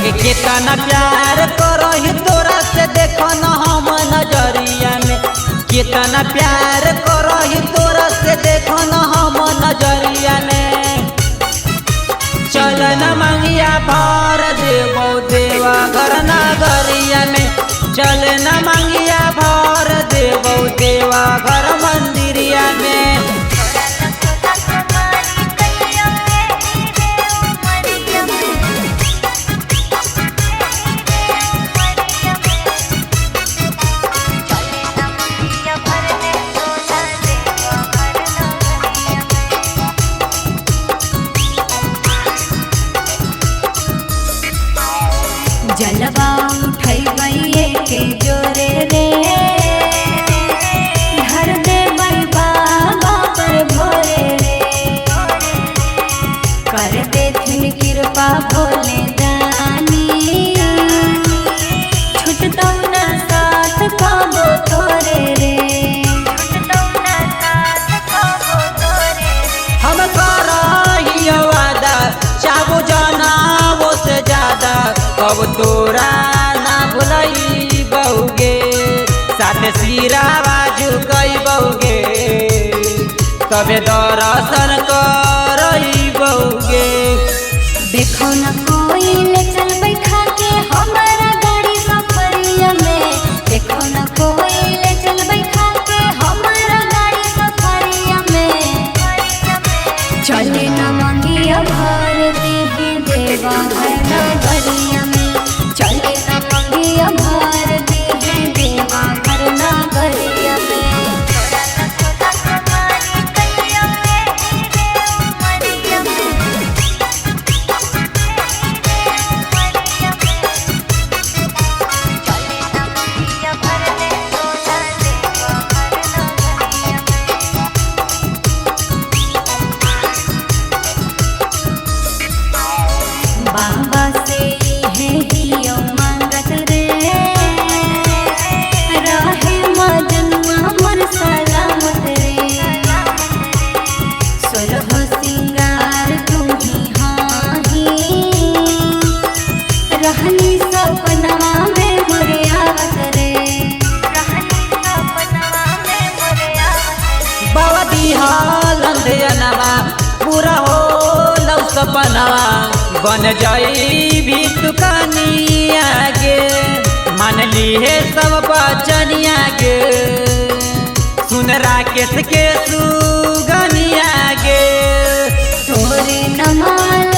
लगे कितना प्यार करही तोरा से देखो न हम नजरिया में, कितना प्यार करही तोरा से देखो न हम नजरिया में। चल न मंगिया भर देवो देवा घर नगरिया में, चल न मंगिया भर देवो देवा घर मंदिरिया में। जलवा उठैबैये के जोरे रे, धर देबै बाबा पर भोरे रे, कर देथिन कृपा भोले दानी, छुटतौ न साथ पाबो तोरे रे। हम करही वादा चाहबो जनाबो से ज्यादा, कब तोरा ना भुलई बहुगे, साथ सिरावा झुकई बहुगे, तबे दर्शन करई बहुगे। देखो न कोई ले चल बैठा के हमारा गाड़ी सफरिया में, देखो न कोई ले चल बैठा के हमारा गाड़ी सफरिया में। चले न मंगिया भर देहे देवा घर नगरिया में, चले न मंगिया भर देहे देवा घर नगरिया में। बाबा से है दियो मांगत रे, रहे मजनुआ मोर सलामत रे, सोलहो सिंगार तुम्ही हाही, रहनी सपनवा में मोरे आवत रे, रहनी सपनवा में मोरे आवत रे। बाबा दिहाल अंधेनवा पूरा हो लव सपनवा, बन जाई भी दुकानिया गे, मान ली है सब बचनिया गे, सुन राकेश के सुगनिया गे। तोरे नमाल